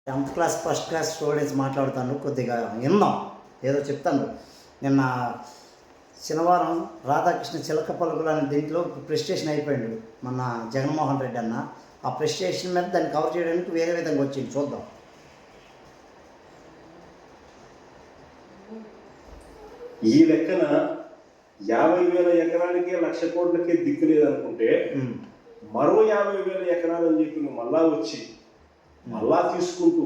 10th class first class students మాట్లాడుతాను, కొద్దిగా విందాం. ఏదో చెప్తాను. నిన్న శనివారం రాధాకృష్ణ చిలక పలుకులు అనే దీంట్లో ప్రెస్టేషన్ అయిపోయాడు మన జగన్మోహన్ రెడ్డి అన్న. ఆ ప్రెస్టేషన్ మీద దాన్ని కవర్ చేయడానికి వేరే విధంగా వచ్చింది, చూద్దాం. ఈ లెక్కన 50,000 ఎకరాలకే 1,00,000 కోట్లకే దిక్కు లేదనుకుంటే మరో 50,000 ఎకరాలు అని చెప్పి మళ్ళా వచ్చి మళ్ళా తీసుకుంటూ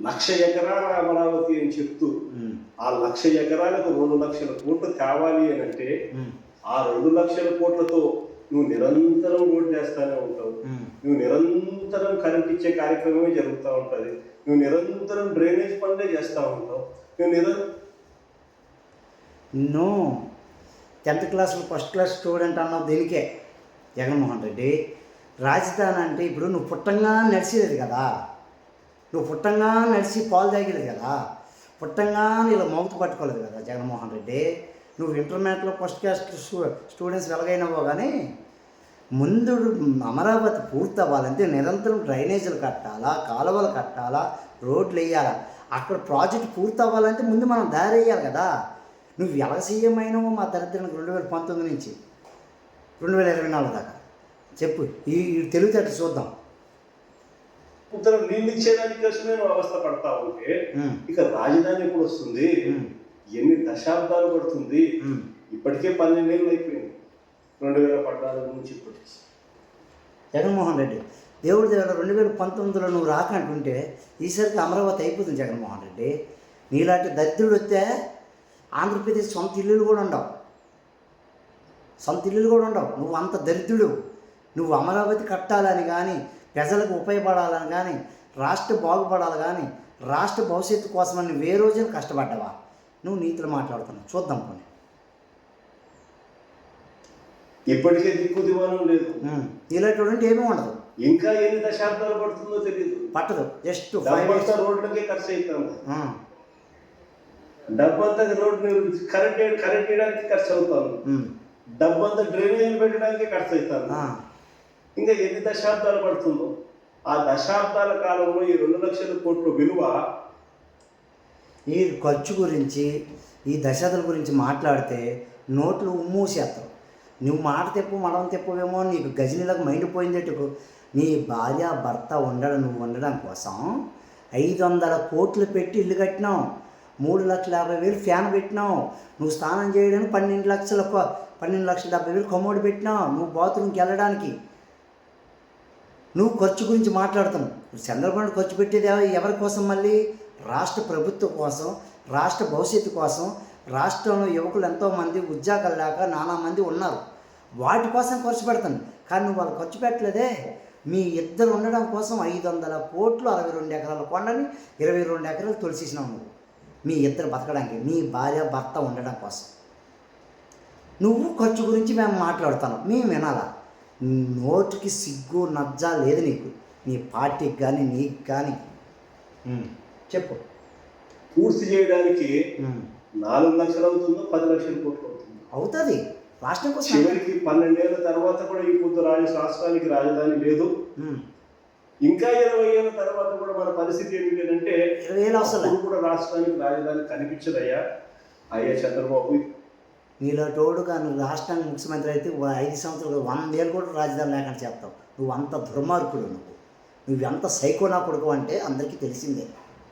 1,00,000 ఎకరాల అమరావతి అని చెప్తూ ఆ 1,00,000 ఎకరాలకు 2,00,000 కోట్లు కావాలి అని అంటే ఆ 2,00,000 కోట్లతో నువ్వు నిరంతరం రోడ్డు చేస్తానే ఉంటావు, నువ్వు నిరంతరం కరెంట్ ఇచ్చే కార్యక్రమమే జరుగుతూ ఉంటుంది, నువ్వు నిరంతరం డ్రైనేజ్ పనులే చేస్తూ ఉంటావు, నువ్వు 10th క్లాస్లో ఫస్ట్ క్లాస్ స్టూడెంట్ అన్నావు దీనికే. జగన్మోహన్ రెడ్డి రాజధాని అంటే ఇప్పుడు నువ్వు పుట్టంగా నడిచేది కదా, నువ్వు పుట్టంగా నడిచి పాలు తాగలేదు కదా, పుట్టంగా ఇలా మౌత్ పట్టుకోలేదు కదా జగన్మోహన్ రెడ్డి. నువ్వు ఇంటర్మీడియట్లో ఫస్ట్ క్లాస్ స్టూడెంట్స్ వెలగైనవో కానీ ముందు అమరావతి పూర్తి అవ్వాలంటే నిరంతరం డ్రైనేజీలు కట్టాలా, కాలువలు కట్టాలా, రోడ్లు వేయాలా. అక్కడ ప్రాజెక్ట్ పూర్తి అవ్వాలంటే ముందు మనం దారి వేయాలి కదా. నువ్వు ఎలా సీఎం అయినావో మా దరిద్రానికి 2019 నుంచి 2024 దాకా చెప్పు. ఈ తెలివితేట చూద్దాం. ఉత్తరం నీళ్ళు ఇచ్చేదానికి కోసమే నువ్వు అవస్థ పడతా ఉంటే ఇక రాజధాని ఎప్పుడు వస్తుంది, ఎన్ని దశాబ్దాలు పడుతుంది? ఇప్పటికే 12 ఏళ్ళు అయిపోయింది 2014 నుంచి ఇప్పటికి. జగన్మోహన్ రెడ్డి దేవుడి దగ్గర 2019లో నువ్వు రాకంటుంటే ఈసారికి అమరావతి అయిపోతుంది జగన్మోహన్ రెడ్డి. నీలాంటి దరిద్రుడు వస్తే ఆంధ్రప్రదేశ్ సొంత ఇల్లులు కూడా ఉండవు, నువ్వు అంత దరిద్రుడు. నువ్వు అమరావతి కట్టాలని కానీ, ప్రజలకు ఉపయోగపడాలని కానీ, రాష్ట్రం బాగుపడాలి కానీ, రాష్ట్ర భవిష్యత్తు కోసమని నువ్వు ఏ రోజున కష్టపడ్డావా? నువ్వు నీతులు మాట్లాడుతున్నావు, చూద్దాం కొన్ని. ఇప్పటికే దిక్కు దివానం లేదు, ఇలాంటి ఏమీ ఉండదు. ఇంకా ఎన్ని దశాబ్దాలు పడుతుందో తెలియదు, పట్టదు. జస్ట్ రోడ్లకే ఖర్చు అవుతుంది, డబ్బంతా రోడ్డు కరెంట్ వేయడానికి ఖర్చు అవుతాను, డబ్బంతా డ్రైనేజ్ పెట్టడానికి ఖర్చు అవుతాను. ఇంకా ఎన్ని దశాబ్దాలు పడుతుందో. ఆ దశాబ్దాల కాలంలో ఈ 2,00,000 కోట్ల విలువ. ఈ ఖర్చు గురించి, ఈ దశాబ్దాల గురించి మాట్లాడితే నోట్లు ఉమ్మూసేస్తావు. నువ్వు మాట తెప్పు మడం తెప్పవేమో, నీకు గజనీలకు మైండ్ పోయిందేటుకు. నీ భార్య భర్త నువ్వు ఉండడం కోసం 500 కోట్లు పెట్టి ఇల్లు కట్టినావు, 3,50,000 ఫ్యాన్ పెట్టినావు, నువ్వు స్నానం చేయడానికి 12,70,000 కమోడు పెట్టినావు, నువ్వు బాత్రూమ్కి వెళ్ళడానికి. నువ్వు ఖర్చు గురించి మాట్లాడుతున్నావు. చంద్రబాబు ఖర్చు పెట్టేది ఎవరి కోసం? మళ్ళీ రాష్ట్ర ప్రభుత్వం కోసం, రాష్ట్ర భవిష్యత్తు కోసం. రాష్ట్రంలో యువకులు ఎంతోమంది ఉద్యోగాలు లేక నానా మంది ఉన్నారు, వాటి కోసం ఖర్చు పెడతాను. కానీ నువ్వు వాళ్ళు ఖర్చు పెట్టలేదే. మీ ఇద్దరు ఉండడం కోసం 500 కోట్లు 62 ఎకరాల కొండని 22 ఎకరాలు తొలిసేసినావు నువ్వు, మీ ఇద్దరు బతకడానికి, మీ భార్య భర్త ఉండడం కోసం. నువ్వు ఖర్చు గురించి మేము మాట్లాడుతాను, మేము వినాలా? నోటికి సిగ్గు నజ్జా లేదు నీకు, నీ పార్టీకి కానీ నీకు కానీ. చెప్పు. పూర్తి చేయడానికి 4 లక్షలు అవుతుందో 10 లక్షల కోట్లు అవుతుంది రాష్ట్రం కోసం. చివరికి 12 ఏళ్ళ తర్వాత కూడా ఈ పొద్దు రాష్ట్రానికి రాజధాని లేదు. ఇంకా 20 ఏళ్ళ తర్వాత కూడా మన పరిస్థితి ఏమిటంటే 20 ఏళ్ళు అసలు కూడా రాష్ట్రానికి రాజధాని కనిపించదయ్యా. చంద్రబాబు నీలో తోడు కానీ రాష్ట్రానికి ముఖ్యమంత్రి అయితే 5 సంవత్సరాలు 100 ఏళ్ళు కూడా రాజధాని లేకుండా చెప్తావు. నువ్వు అంత దుర్మార్గుడు, నువ్వు ఎంత సైకోనా కొడుకు అంటే అందరికీ తెలిసిందే.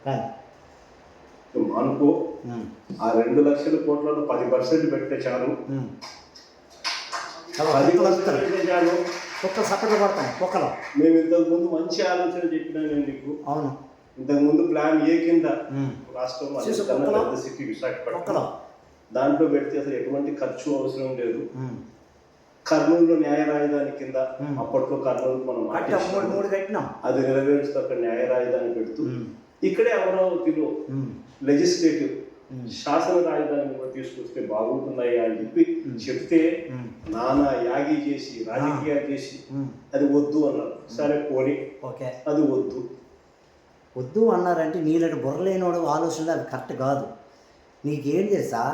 కానీ అనుకో, ఆ 2,00,000 కోట్లను 10% పెట్టే చాలు, 10% పెట్టే చాలు. కుక్కలు సపరేట్ పడతాం కుక్కలు. మేము ఇంతకుముందు మంచి ఆలోచన చెప్పినా నేను నీకు. అవును, ఇంతకుముందు ప్లాన్ ఏ కింద రాష్ట్రంలో పెద్ద సిటీ విశాఖపట్నం, దాంట్లో పెడితే అసలు ఎటువంటి ఖర్చు అవసరం లేదు. కర్నూలులో న్యాయ రాజధాని కింద, అప్పట్లో కర్నూలు మనం కట్టినాం, అది నెరవేరుస్తూ అక్కడ న్యాయ రాజధాని పెడుతూ ఇక్కడే అమరావతిలో లెజిస్లేటివ్ శాసన రాజధాని కూడా తీసుకొస్తే బాగుంటున్నాయి అని చెప్తే నానా యాగి చేసి రాజకీయాలు చేసి అది వద్దు అన్నారు. సరే పోనీ, అది వద్దు అన్నారంటే నీళ్ళటి బుర్రలేనోడు ఆలోచనలు అవి కరెక్ట్ కాదు. నీకేం తెలుసా?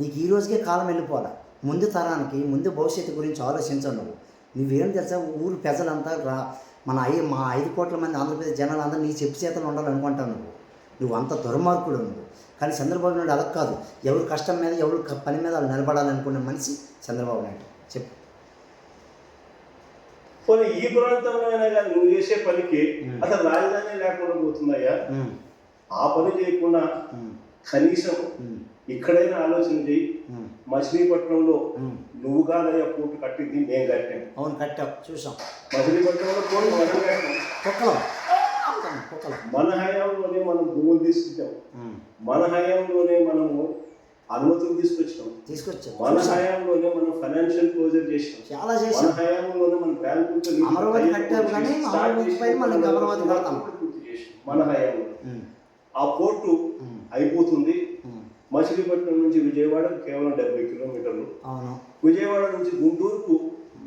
నీకు ఈ రోజుకే కాలం వెళ్ళిపోవాలి. ముందు తరానికి, ముందు భవిష్యత్తు గురించి ఆలోచించవు నువ్వేం తెలుసా? ఊరు ప్రజలంతా మా 5 కోట్ల మంది ఆంధ్రప్రదేశ్ జనాలు అందరూ నీ చెప్పు చేతలు ఉండాలనుకుంటావు నువ్వు అంత దుర్మార్గుడు నువ్వు. కానీ చంద్రబాబు నాయుడు అలా కాదు, ఎవరి కష్టం మీద ఎవరి పని మీద వాళ్ళు నిలబడాలనుకునే మనిషి చంద్రబాబు నాయుడు. చెప్పు. పోనీ ఈ ప్రాంతంలో అయినా కానీ నువ్వు చేసే పనికి అసలు రాజధాని లేకుండా పోతుందయ్యా. ఆ పని చేయకుండా కనీసం ఇక్కడైనా ఆలోచన చేయి. మచిలీపట్నంలో నువ్వు కాదయ్యా పోటు కట్టింది, నేను కట్టాను. అవును, కట్టావు, చూసాం. మచిలీపట్నంలో పోటు మనం కట్టాం. మన హయాంలోనే మనం భూములు తీసుకుంటాం, మన హయాంలోనే మనము అనుమతులు తీసుకొచ్చాం, మన హయాంలోనే మనం ఫైనాన్షియల్ క్లోజర్ చేసాం, చాలా మన హయాంలోనే మన బ్యాంకులతో అమరావతి కట్టాము కానీ అమరావతి పైన మళ్ళీ అమరావతి కడతాం మన హయాంలో. ఆ పోర్టు అయిపోతుంది. మచిలీపట్నం నుంచి విజయవాడ కేవలం 70 కిలోమీటర్లు, విజయవాడ నుంచి గుంటూరుకు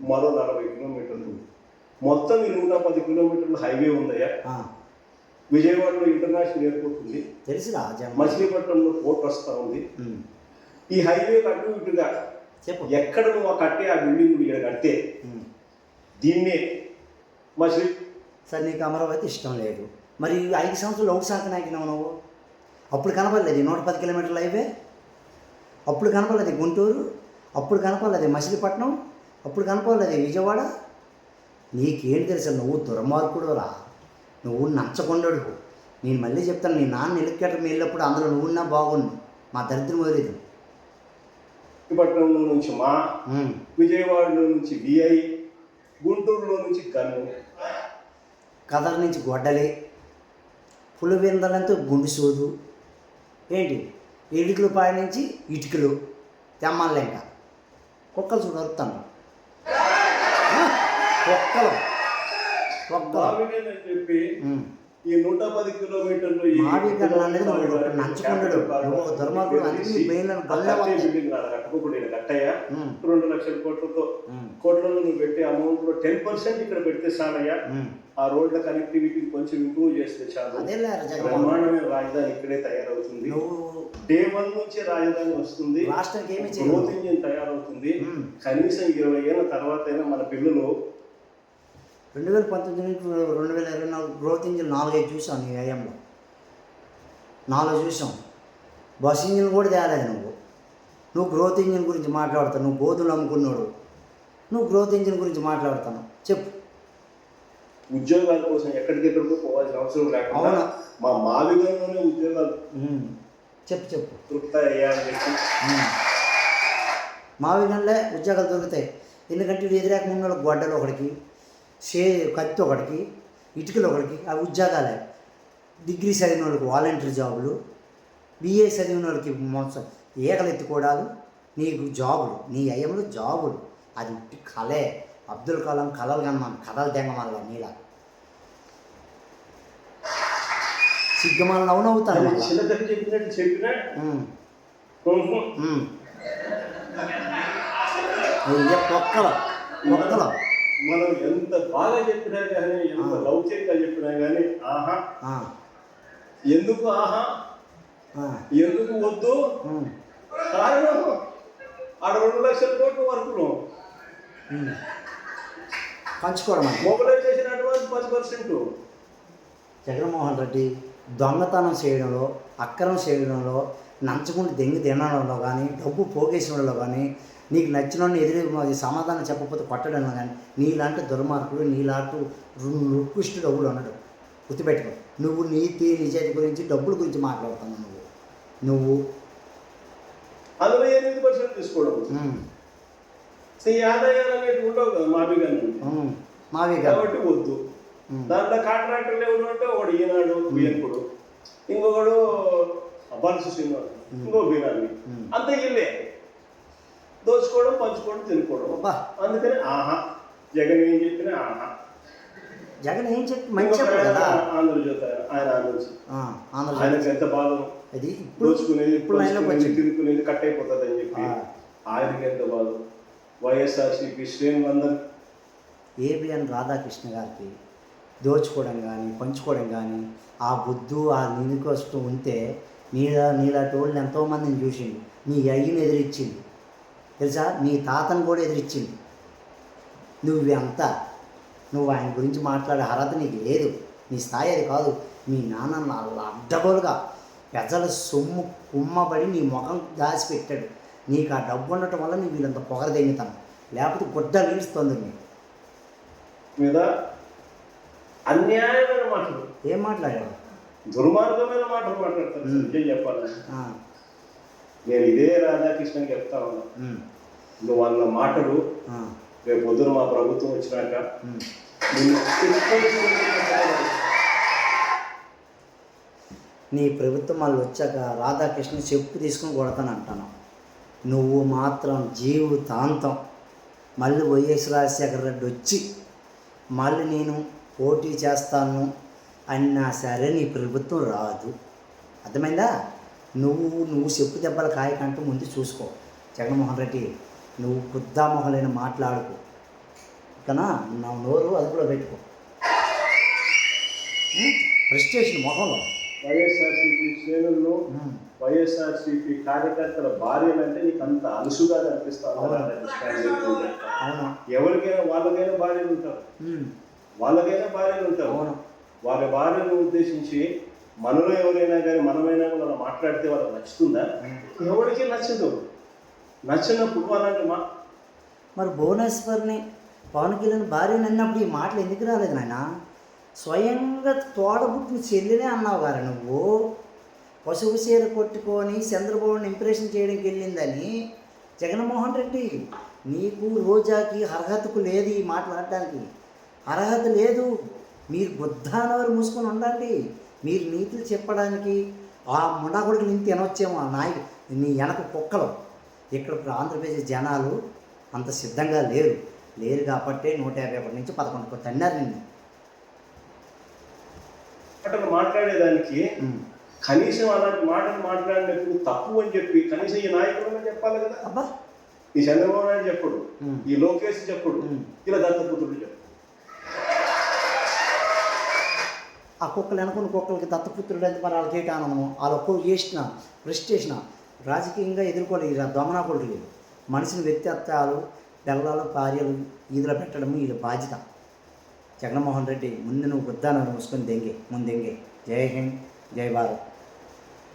మరో 40 కిలోమీటర్లు, మొత్తం 110 కిలోమీటర్ల హైవే ఉందయ్యా. విజయవాడలో ఇంటర్నేషనల్ ఎయిర్పోర్ట్ ఉంది, మచిలీపట్నంలో పోర్ట్ వస్తూ ఉంది. ఈ హైవే అటు ఇటుగా ఎక్కడ నువ్వు కట్టే ఆ బిల్డింగ్ ఇక్కడ కట్టే దీన్నే మచిలీ. సరే, నీకు అమరావతి ఇష్టం లేదు, మరి 5 సంవత్సరాలు ఒకటి శాఖ నాయకున్నావు నువ్వు. అప్పుడు కనపడలేదు 110 కిలోమీటర్ల హైవే, అప్పుడు కనపడలేదు గుంటూరు, అప్పుడు కనపడలేదు మచిలీపట్నం, అప్పుడు కనపడలేదు విజయవాడ. నీకేం తెలుసు, నువ్వు దుర్మార్గుడు రా, నువ్వు నచ్చకొండడు. నేను మళ్ళీ చెప్తాను, నీ నాన్న హెలికాప్టర్ వెళ్ళినప్పుడు అందులో నువ్వున్నా బాగుండు, మా దరిద్రం వదిలేదు. విశాఖపట్నంలో నుంచి మా, విజయవాడలో నుంచి విఐ, గుంటూరులో నుంచి కన్ను, కదర్ నుంచి గొడ్డలి, పులివెందలంతో గుండు సోదు, ఏంటి ఇటుకలపాయ నుంచి ఇటుకలు తెమ్మాలి. ఇంకా కుక్కలు చూడు అరుతాను, కుక్కలు చెప్పి ఈ 110 కిలోమీటర్లు నంచుకున్నాడు దుర్మార్గుడు. కట్టయ్యా 2 లక్షల కోట్లలో నువ్వు పెట్టే అమౌంట్ లో 10% ఇక్కడ పెడితే చాలయ్యా. ఆ రోడ్ల కనెక్టివిటీ కొంచెం ఇంప్రూవ్ చేస్తే చాలు. బ్రహ్మాండమైన రాజధాని ఇక్కడే తయారవుతుంది. డే 1 నుంచి రాజధాని వస్తుంది, గ్రోత్ ఇంజిన్ తయారవుతుంది. కనీసం 20 ఏళ్ళ తర్వాత అయినా మన పిల్లలు 2019 నుంచి 2024 గ్రోత్ ఇంజిన్ 4-5 చూసాం. నీ వ్యయంలో 4 చూసాం. బస్ ఇంజిన్ కూడా తేలేదు నువ్వు గ్రోత్ ఇంజిన్ గురించి మాట్లాడతావు. నువ్వు గోధుమలు అమ్ముకున్నాడు, నువ్వు గ్రోత్ ఇంజిన్ గురించి మాట్లాడుతాను. చెప్పు. ఉద్యోగాల కోసం ఎక్కడికెక్కడికో పోవాల్సిన అవసరం లేకుండా మా మావిగంలోనే ఉద్యోగాలు చెప్పు దొరుకుతాయ్యా అని చెప్పి మావిగంలో ఉద్యోగాలు దొరుకుతాయి. ఎందుకంటే ఇది ఎదురాక ఉన్న గొడ్డలు ఒకటికి, కత్తి ఒకటికి, ఇటుకలు ఒకటికి, అవి ఉద్యోగాలే. డిగ్రీ చదివిన వాళ్ళకి వాలంటీర్ జాబులు, బిఏ చదివిన వాళ్ళకి మొత్తం ఏకలు ఎత్తుకోవడాలు, నీకు జాబులు, నీ అయ్యంలో జాబులు. అది కళే. అబ్దుల్ కలాం కళలు కనమాను, కథలు తెంగమాల నీలా సిగ్గమాలను అవునవుతాను. మొక్కలు మనం ఎంత బాగా చెప్పినా కానీ, ఎంత లౌకికంగా చెప్పినా కానీ ఆహా, ఎందుకు ఆహా, ఎందుకు వద్దు, కారణం ఆడ 2 లక్షల కోట్ల వరకు పంచుకోవడం. Mobilisation advance 10%. జగన్మోహన్ రెడ్డి దొంగతనం చేయడంలో, అక్రమం చేయడంలో, నంచుకుంటూ దెంగి తినడంలో కానీ, డబ్బు పోగేసడంలో కానీ, నీకు నచ్చినోడిని ఎదురు సమాధానం చెప్పకపోతే కొట్టడంలో కానీ నీలాంటి దుర్మార్గుడు, నీలాంటి రుక్కుష్టుడు ఎవడు అన్నాడు. గుర్తుపెట్టుకో. నువ్వు నీతి నిజాయితీ గురించి, డబ్బుల గురించి మాట్లాడుతున్నావు. నువ్వు అందులో 8% తీసుకోవడం. ఈ ఆదాయాలు అనేవి ఉండవు కదా మావి కాబట్టి వద్దు. దాంట్లో కాంట్రాక్టర్లు ఎవరు అంటే ఒకడు ఈనాడు బియ్యంకుడు, ఇంకొకడు బన్సు శ్రీనివాస్, ఇంకో బినామి, అంత ఇల్లే దోచుకోవడం, పంచుకోవడం, తినుకోవడం. అందుకని ఆహా, జగన్ ఏం చెప్పినా ఆహా. జగన్ ఏం చెప్పి మంచి ఆంధ్రజ్యోతి ఆయన ఆయనకు ఎంత బాధ, దోచుకునేది, తినుకునేది కట్ అయిపోతుంది అని చెప్పి ఆయనకి ఎంత బాధ. వైఎస్ఆర్సీపీ శ్రేణులందరూ ఏబిఎన్ రాధాకృష్ణ గారికి దోచుకోవడం కానీ, పంచుకోవడం కానీ ఆ బుద్ధు, ఆ నినికొస్తూ ఉంటే నీలాంటి వాళ్ళు ఎంతోమందిని చూసిండు. నీ అయ్యని ఎదిరించింది తెలుసా, నీ తాతను కూడా ఎదిరించింది. నువ్వెంత నువ్వు ఆయన గురించి మాట్లాడే అర్హత నీకు లేదు. నీ స్థాయి అది కాదు. మీ నాన్న అడ్డగోలుగా ప్రజల సొమ్ము కుమ్మబడి నీ ముఖం దాచిపెట్టాడు. నీకు ఆ డబ్బు ఉండటం వల్ల నీకు వీళ్ళంత పొగరదెంగుతాను, లేకపోతే గుడ్డ నిలుస్తుంది నీ మీద అన్యాయమైన మాటలు, ఏం మాట్లాడాడు? దుర్మార్గమైన మాటలు మాట్లాడతారు. నిజం చెప్పాలని నేను ఇదే రాధాకృష్ణకి చెప్తా ఉన్నా, నువ్వు అన్న మాటలు రేపు పొద్దున మా ప్రభుత్వం వచ్చినాక నీ ప్రభుత్వం మళ్ళీ వచ్చాక రాధాకృష్ణ చెప్పు తీసుకుని కొడతాను అంటాను. నువ్వు మాత్రం జీవితాంతం మళ్ళీ వైఎస్ రాజశేఖర రెడ్డి వచ్చి మళ్ళీ నేను పోటీ చేస్తాను అన్నా సరే నీ ప్రభుత్వం రాదు. అర్థమైందా? నువ్వు చెప్పు దెబ్బల కాయకంటూ ముందు చూసుకో. జగన్మోహన్ రెడ్డి, నువ్వు బుద్ధామొహలైన మాట్లాడుకో, ఇకనా నా నోరు అదుపులో పెట్టుకో. ఫ్రస్ట్రేషన్ మొహంలో. వైఎస్ఆర్సీపీ శ్రేణుల్లో వైఎస్ఆర్సీపీ కార్యకర్తల భార్యలు అంటే నీకు అంత అలుసుగా కనిపిస్తాను. ఎవరికైనా వాళ్ళకైనా భార్యలు ఉంటారు, వాళ్ళ భార్యను ఉద్దేశించి మనలో ఎవరైనా కానీ మనమైనా కూడా మాట్లాడితే వాళ్ళకి నచ్చుతుందా? ఎవరికి నచ్చదు. నచ్చినప్పుడు అలాంటి మరి భువనేశ్వర్ని పవన్ కళ్యాణ్ భార్యని అన్నప్పుడు ఈ మాటలు ఎందుకు రాలేదు నాయన? స్వయంగా తోడబుట్టిన చెల్లినే అన్నావు గారు నువ్వు. పశువు చీర కొట్టుకొని చంద్రబాబుని ఇంప్రెషన్ చేయడానికి వెళ్ళిందని. జగన్మోహన్ రెడ్డి, నీకు రోజాకి అర్హతకు లేదు ఈ మాట్లాడడానికి, అర్హత లేదు. మీరు బుద్ధానవారు మూసుకొని ఉండండి. మీరు నీతులు చెప్పడానికి ఆ ముండాకొడుకులు ఇంత తినొచ్చేమో ఆ నాయకు నీ వెనక కుక్కలు. ఇక్కడ ఆంధ్రప్రదేశ్ జనాలు అంత సిద్ధంగా లేరు కాబట్టి 151 నుంచి 11 తన్నారు నిన్ను. మాట్లాడేదానికి కనీసం అలాంటి మాటలు మాట్లాడినప్పుడు తప్పు అని చెప్పి కనీసం ఈ నాయకులు చెప్పాలి కదా. అబ్బా, ఈ చంద్రబాబు నాయుడు చెప్పడు, ఈ లోకేష్ చెప్పడు, ఇలా దత్తపుత్రుడు చెప్పడు. ఆ కుక్కలు వెనుకున్న కుక్కలకి దత్తపుత్రుడు అయితే మరి వాళ్ళకి ఏంటి ఆనందము? వాళ్ళు ఒక్కరు చేసిన ప్రెస్టేషన్ రాజకీయంగా ఎదుర్కోలేదు. దొంగనాకుడు మనిషిని వ్యక్తిత్వాలు పిల్లలు భార్యలు ఈదులో పెట్టడం ఇది బాధ్యత. జగన్మోహన్ రెడ్డి, ముందు నువ్వు బుద్ధాన్ని మూసుకొని ముందెంగే. జై హింద్, జై భారత్.